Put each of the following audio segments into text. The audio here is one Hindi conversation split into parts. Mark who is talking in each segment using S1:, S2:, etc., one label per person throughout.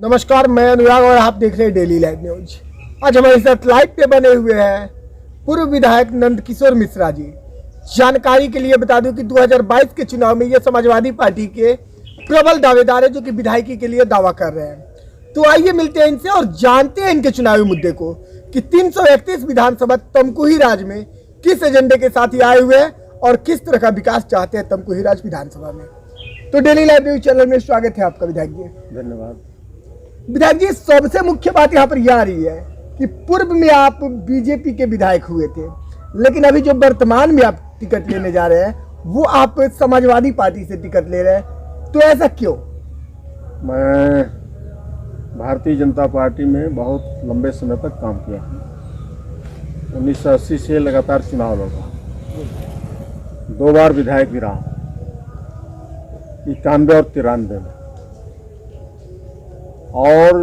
S1: नमस्कार, मैं अनुराग और आप देख रहे हैं डेली लाइव न्यूज। आज हमारे साथ लाइव पे बने हुए हैं पूर्व विधायक नंदकिशोर मिश्रा जी। जानकारी के लिए बता दूं कि 2022 के चुनाव में ये समाजवादी पार्टी के प्रबल दावेदार है जो कि विधायकी के लिए दावा कर रहे हैं। तो आइए मिलते हैं इनसे और जानते हैं इनके चुनावी मुद्दे को कि 331 विधानसभा तमकुही राज में किस एजेंडे के साथ ये आए हुए हैं और किस तरह का विकास चाहते हैं तमकुही राज विधानसभा में। तो डेली लाइव न्यूज चैनल में स्वागत है आपका विधायक जी।
S2: धन्यवाद।
S1: विधायक जी, सबसे मुख्य बात यहाँ पर यह आ रही है कि पूर्व में आप बीजेपी के विधायक हुए थे, लेकिन अभी जो वर्तमान में आप टिकट लेने जा रहे हैं वो आप समाजवादी पार्टी से टिकट ले रहे हैं, तो ऐसा क्यों?
S2: मैं भारतीय जनता पार्टी में बहुत लंबे समय तक काम किया। 1980 से लगातार चुनाव लड़ा, 2 बार विधायक भी रहा, 91 और 93 में, और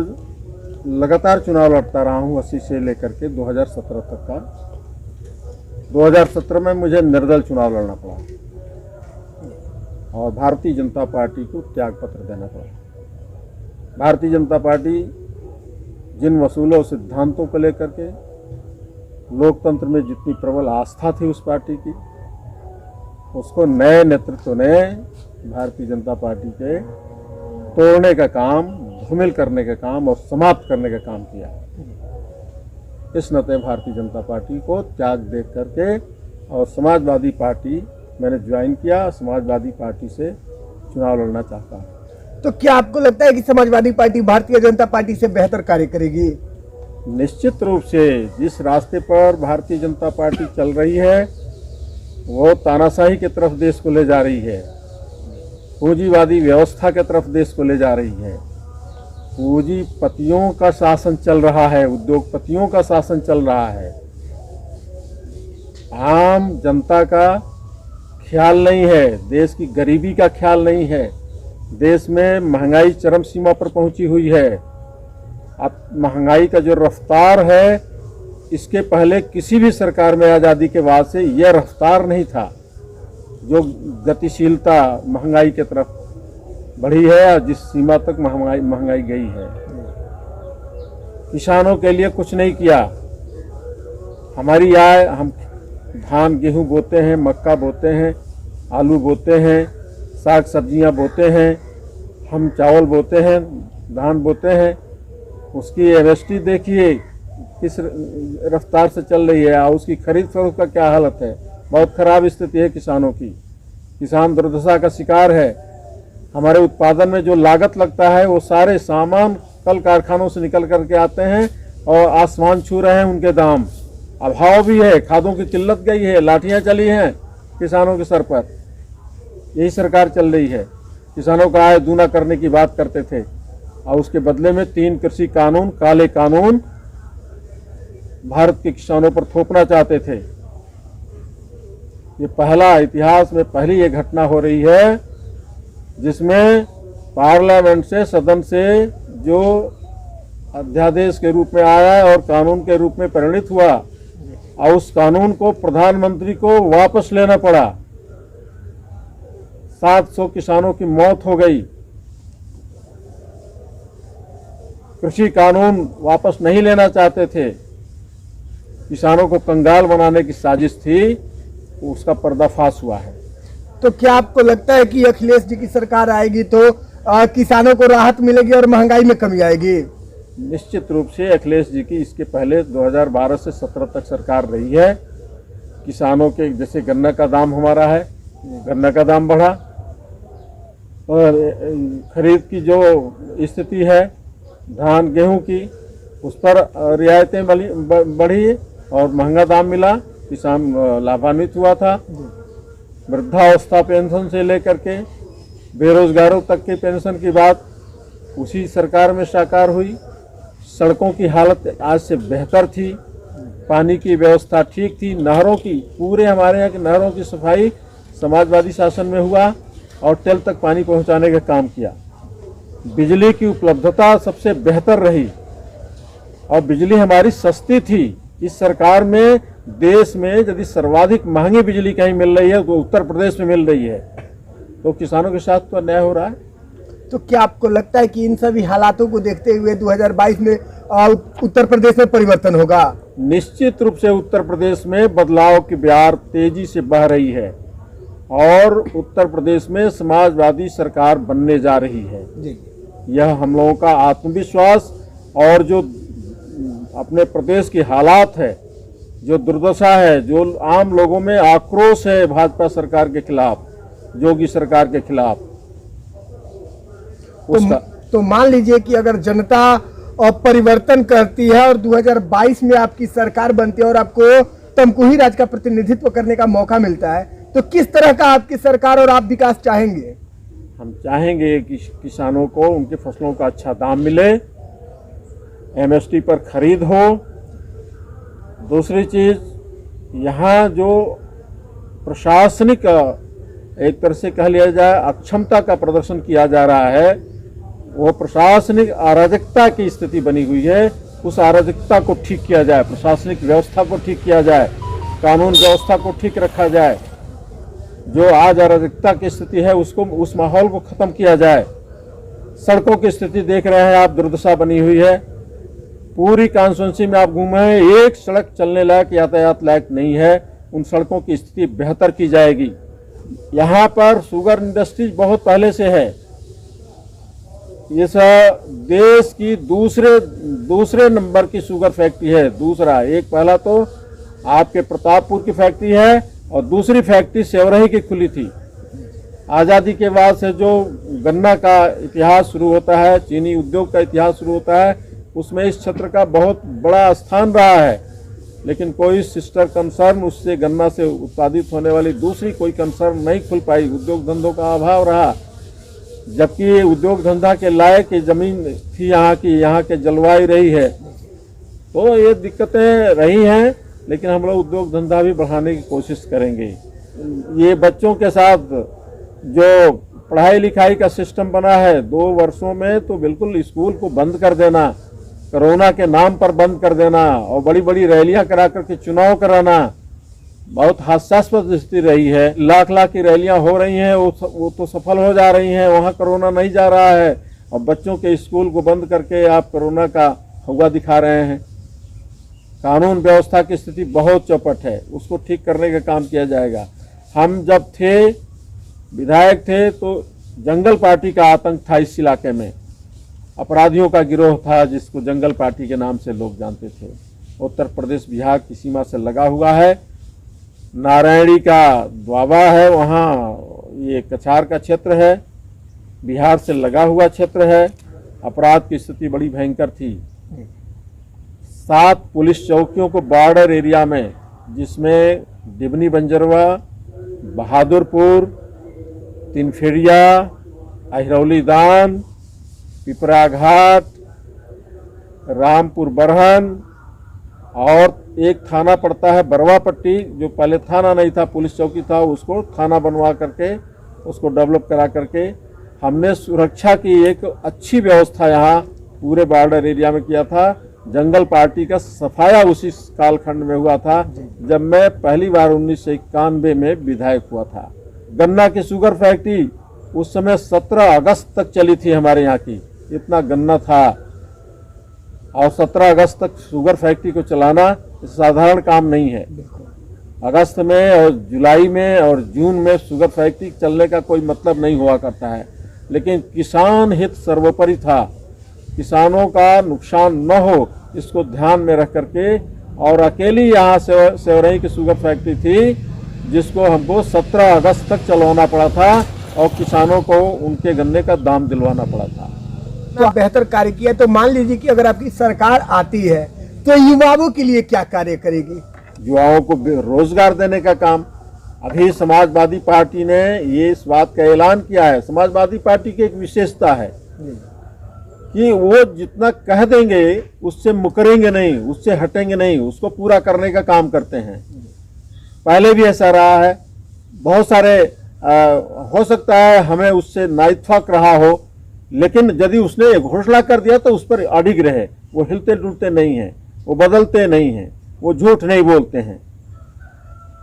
S2: लगातार चुनाव लड़ता रहा हूँ 80 से लेकर के 2017 तक का। 2017 में मुझे निर्दल चुनाव लड़ना पड़ा और भारतीय जनता पार्टी को त्याग पत्र देना पड़ा। भारतीय जनता पार्टी जिन वसूलों सिद्धांतों को लेकर के लोकतंत्र में जितनी प्रबल आस्था थी उस पार्टी की, उसको नए नेतृत्व ने भारतीय जनता पार्टी के तोड़ने का काम, धूमिल करने का काम और समाप्त करने का काम किया। इस नाते भारतीय जनता पार्टी को त्याग दे करके और समाजवादी पार्टी मैंने ज्वाइन किया। समाजवादी पार्टी से चुनाव लड़ना चाहता हूँ।
S1: तो क्या आपको लगता है कि समाजवादी पार्टी भारतीय जनता पार्टी से बेहतर कार्य करेगी?
S2: निश्चित रूप से जिस रास्ते पर भारतीय जनता पार्टी चल रही है वो तानाशाही की तरफ देश को ले जा रही है, पूंजीवादी व्यवस्था की तरफ देश को ले जा रही है। पूंजीपतियों का शासन चल रहा है, उद्योगपतियों का शासन चल रहा है। आम जनता का ख्याल नहीं है, देश की गरीबी का ख्याल नहीं है। देश में महंगाई चरम सीमा पर पहुंची हुई है। अब महंगाई का जो रफ्तार है, इसके पहले किसी भी सरकार में आज़ादी के बाद से यह रफ्तार नहीं था। जो गतिशीलता महंगाई की तरफ बढ़ी है और जिस सीमा तक महंगाई गई है, किसानों के लिए कुछ नहीं किया। हमारी आय, हम धान गेहूं बोते हैं, मक्का बोते हैं, आलू बोते हैं, साग सब्जियां बोते हैं, हम चावल बोते हैं, धान बोते हैं, उसकी एमएसपी देखिए किस रफ्तार से चल रही है और उसकी खरीद फरोख्त का क्या हालत है। बहुत खराब स्थिति है किसानों की। किसान दुर्दशा का शिकार है। हमारे उत्पादन में जो लागत लगता है वो सारे सामान कल कारखानों से निकल करके आते हैं और आसमान छू रहे हैं उनके दाम। अभाव भी है, खादों की किल्लत गई है, लाठियां चली हैं किसानों के सर पर। यही सरकार चल रही है। किसानों का आय दूना करने की बात करते थे और उसके बदले में 3 कृषि कानून, काले कानून भारत के किसानों पर थोपना चाहते थे। ये पहला, इतिहास में पहली ये घटना हो रही है जिसमें पार्लियामेंट से, सदन से जो अध्यादेश के रूप में आया और कानून के रूप में परिणित हुआ और उस कानून को प्रधानमंत्री को वापस लेना पड़ा। 700 किसानों की मौत हो गई। कृषि कानून वापस नहीं लेना चाहते थे, किसानों को कंगाल बनाने की साजिश थी, उसका पर्दाफाश हुआ है।
S1: तो क्या आपको लगता है कि अखिलेश जी की सरकार आएगी तो किसानों को राहत मिलेगी और महंगाई में कमी आएगी?
S2: निश्चित रूप से अखिलेश जी की इसके पहले 2012 से 17 तक सरकार रही है। किसानों के, जैसे गन्ना का दाम हमारा है, गन्ना का दाम बढ़ा और खरीद की जो स्थिति है धान गेहूं की, उस पर रियायतें बढ़ी और महंगा दाम मिला, किसान लाभान्वित हुआ था। वृद्धावस्था पेंशन से लेकर के बेरोजगारों तक की पेंशन की बात उसी सरकार में साकार हुई। सड़कों की हालत आज से बेहतर थी, पानी की व्यवस्था ठीक थी, नहरों की, पूरे हमारे यहाँ की नहरों की सफाई समाजवादी शासन में हुआ और टेल तक पानी पहुँचाने का काम किया। बिजली की उपलब्धता सबसे बेहतर रही और बिजली हमारी सस्ती थी। इस सरकार में देश में यदि सर्वाधिक महंगी बिजली कहीं मिल रही है तो उत्तर प्रदेश में मिल रही है। तो किसानों के साथ तो अन्याय हो रहा है।
S1: तो क्या आपको लगता है कि इन सभी हालातों को देखते हुए 2022 में उत्तर प्रदेश में परिवर्तन होगा?
S2: निश्चित रूप से उत्तर प्रदेश में बदलाव की बयार तेजी से बह रही है और उत्तर प्रदेश में समाजवादी सरकार बनने जा रही है।
S1: जी।
S2: यह हम लोगों का आत्मविश्वास और जो अपने प्रदेश की हालात है, जो दुर्दशा है, जो आम लोगों में आक्रोश है भाजपा सरकार के खिलाफ, योगी सरकार के खिलाफ,
S1: तो मान लीजिए कि अगर जनता और परिवर्तन करती है और 2022 में आपकी सरकार बनती है और आपको तमकुही राज का प्रतिनिधित्व करने का मौका मिलता है, तो किस तरह का आपकी सरकार और आप विकास चाहेंगे?
S2: हम चाहेंगे कि किसानों को उनकी फसलों का अच्छा दाम मिले, एमएसपी पर खरीद हो। दूसरी चीज, यहाँ जो प्रशासनिक एक तरह से कह लिया जाए अक्षमता का प्रदर्शन किया जा रहा है, वो प्रशासनिक अराजकता की स्थिति बनी हुई है, उस अराजकता को ठीक किया जाए, प्रशासनिक व्यवस्था को ठीक किया जाए, कानून व्यवस्था को ठीक रखा जाए। जो आज अराजकता की स्थिति है उसको, उस माहौल को खत्म किया जाए। सड़कों की स्थिति देख रहे हैं आप, दुर्दशा बनी हुई है। पूरी कॉन्स्टिट्यूंसी में आप घूमे हैं, एक सड़क चलने लायक, यातायात लायक नहीं है। उन सड़कों की स्थिति बेहतर की जाएगी। यहाँ पर शुगर इंडस्ट्री बहुत पहले से है। इस देश की दूसरे नंबर की शुगर फैक्ट्री है। दूसरा, एक पहला तो आपके प्रतापपुर की फैक्ट्री है और दूसरी फैक्ट्री सेवरही की खुली थी। आज़ादी के बाद से जो गन्ना का इतिहास शुरू होता है, चीनी उद्योग का इतिहास शुरू होता है, उसमें इस क्षेत्र का बहुत बड़ा स्थान रहा है। लेकिन कोई सिस्टर कंसर्न, उससे गन्ना से उत्पादित होने वाली दूसरी कोई कंसर्न नहीं खुल पाई। उद्योग धंधों का अभाव रहा, जबकि उद्योग धंधा के लायक ज़मीन थी यहाँ के जलवायु रही है। तो ये दिक्कतें रही हैं, लेकिन हम लोग उद्योग धंधा भी बढ़ाने की कोशिश करेंगे। ये बच्चों के साथ जो पढ़ाई लिखाई का सिस्टम बना है, 2 वर्षों में तो बिल्कुल स्कूल को बंद कर देना, कोरोना के नाम पर बंद कर देना और बड़ी बड़ी रैलियां करा करके चुनाव कराना, बहुत हास्यास्पद स्थिति रही है। लाख लाख की रैलियां हो रही हैं, वो तो सफल हो जा रही हैं, वहाँ कोरोना नहीं जा रहा है। और बच्चों के स्कूल को बंद करके आप कोरोना का हवा दिखा रहे हैं। कानून व्यवस्था की स्थिति बहुत चौपट है, उसको ठीक करने का काम किया जाएगा। हम जब थे, विधायक थे, तो जंगल पार्टी का आतंक था इस इलाके में। अपराधियों का गिरोह था जिसको जंगल पार्टी के नाम से लोग जानते थे। उत्तर प्रदेश बिहार की सीमा से लगा हुआ है। नारायणी का द्वाबा है, वहाँ ये कछार का क्षेत्र है, बिहार से लगा हुआ क्षेत्र है। अपराध की स्थिति बड़ी भयंकर थी। 7 पुलिस चौकियों को बॉर्डर एरिया में, जिसमें डिबनी बंजरवा, बहादुरपुर, तिनफेड़िया, अहिरौली दान, पिपरा घाट, रामपुर बरहन और एक थाना पड़ता है बरवा पट्टी, जो पहले थाना नहीं था, पुलिस चौकी था, उसको थाना बनवा करके उसको डेवलप करा करके हमने सुरक्षा की एक अच्छी व्यवस्था यहाँ पूरे बॉर्डर एरिया में किया था। जंगल पार्टी का सफाया उसी कालखंड में हुआ था जब मैं पहली बार 1991 में विधायक हुआ था। गन्ना की शुगर फैक्ट्री उस समय 17 अगस्त तक चली थी हमारे यहाँ की, इतना गन्ना था। और 17 अगस्त तक शुगर फैक्ट्री को चलाना साधारण काम नहीं है। अगस्त में और जुलाई में और जून में शुगर फैक्ट्री चलने का कोई मतलब नहीं हुआ करता है, लेकिन किसान हित सर्वोपरि था। किसानों का नुकसान न हो इसको ध्यान में रख करके, और अकेली यहाँ सेवरही की शुगर फैक्ट्री थी जिसको हमको 17 अगस्त तक चलवाना पड़ा था और किसानों को उनके गन्ने का दाम दिलवाना पड़ा था।
S1: तो बेहतर कार्य किया। तो मान लीजिए कि अगर आपकी सरकार आती है तो युवाओं के लिए क्या कार्य करेगी?
S2: युवाओं को रोजगार देने का काम। अभी समाजवादी पार्टी ने ये इस बात का ऐलान किया है। समाजवादी पार्टी की एक विशेषता है कि वो जितना कह देंगे उससे मुकरेंगे नहीं, उससे हटेंगे नहीं, उसको पूरा करने का काम करते हैं। पहले भी ऐसा रहा है। बहुत सारे हो सकता है हमें उससे नाइतफाक रहा हो, लेकिन यदि उसने घोषणा कर दिया तो उस पर अडिग रहे। वो हिलते डुलते नहीं हैं, वो बदलते नहीं हैं, वो झूठ नहीं बोलते हैं।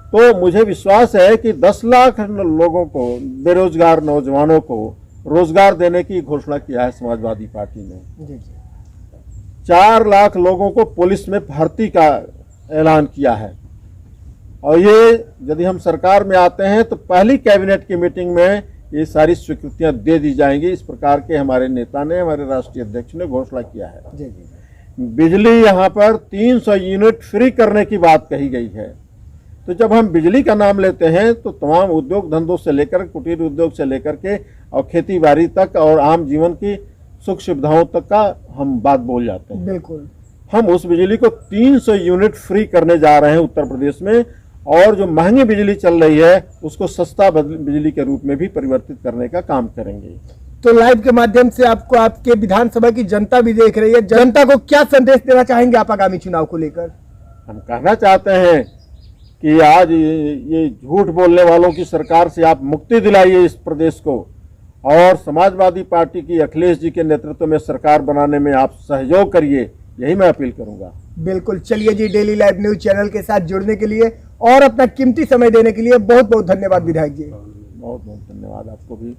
S2: तो मुझे विश्वास है कि 10 लाख लोगों को, बेरोजगार नौजवानों को रोजगार देने की घोषणा किया है समाजवादी पार्टी ने।
S1: जी जी
S2: 4 लाख लोगों को पुलिस में भर्ती का ऐलान किया है। और ये यदि हम सरकार में आते हैं तो पहली कैबिनेट की मीटिंग में ये सारी स्वीकृतियां दे दी जाएंगी। इस प्रकार के हमारे नेता ने, हमारे राष्ट्रीय अध्यक्ष ने घोषणा किया है।
S1: जी जी
S2: बिजली यहाँ पर 300 यूनिट फ्री करने की बात कही गई है। तो जब हम बिजली का नाम लेते हैं तो तमाम उद्योग धंधों से लेकर, कुटीर उद्योग से लेकर के और खेती बाड़ी तक और आम जीवन की सुख सुविधाओं तक का हम बात बोल जाते हैं।
S1: बिल्कुल।
S2: हम उस बिजली को 300 यूनिट फ्री करने जा रहे हैं उत्तर प्रदेश में, और जो महंगी बिजली चल रही है उसको सस्ता बिजली के रूप में भी परिवर्तित करने का काम करेंगे।
S1: तो लाइव के माध्यम से आपको आपके विधानसभा की जनता भी देख रही है, जनता को क्या संदेश देना चाहेंगे आप आगामी चुनाव को लेकर?
S2: हम कहना चाहते हैं कि आज ये झूठ बोलने वालों की सरकार से आप मुक्ति दिलाइए इस प्रदेश को, और समाजवादी पार्टी की अखिलेश जी के नेतृत्व में सरकार बनाने में आप सहयोग करिए, यही मैं अपील करूंगा।
S1: बिल्कुल। चलिए जी, डेली लाइव न्यूज चैनल के साथ जुड़ने के लिए और अपना कीमती समय देने के लिए बहुत बहुत धन्यवाद विधायक जी।
S2: बहुत बहुत धन्यवाद आपको भी।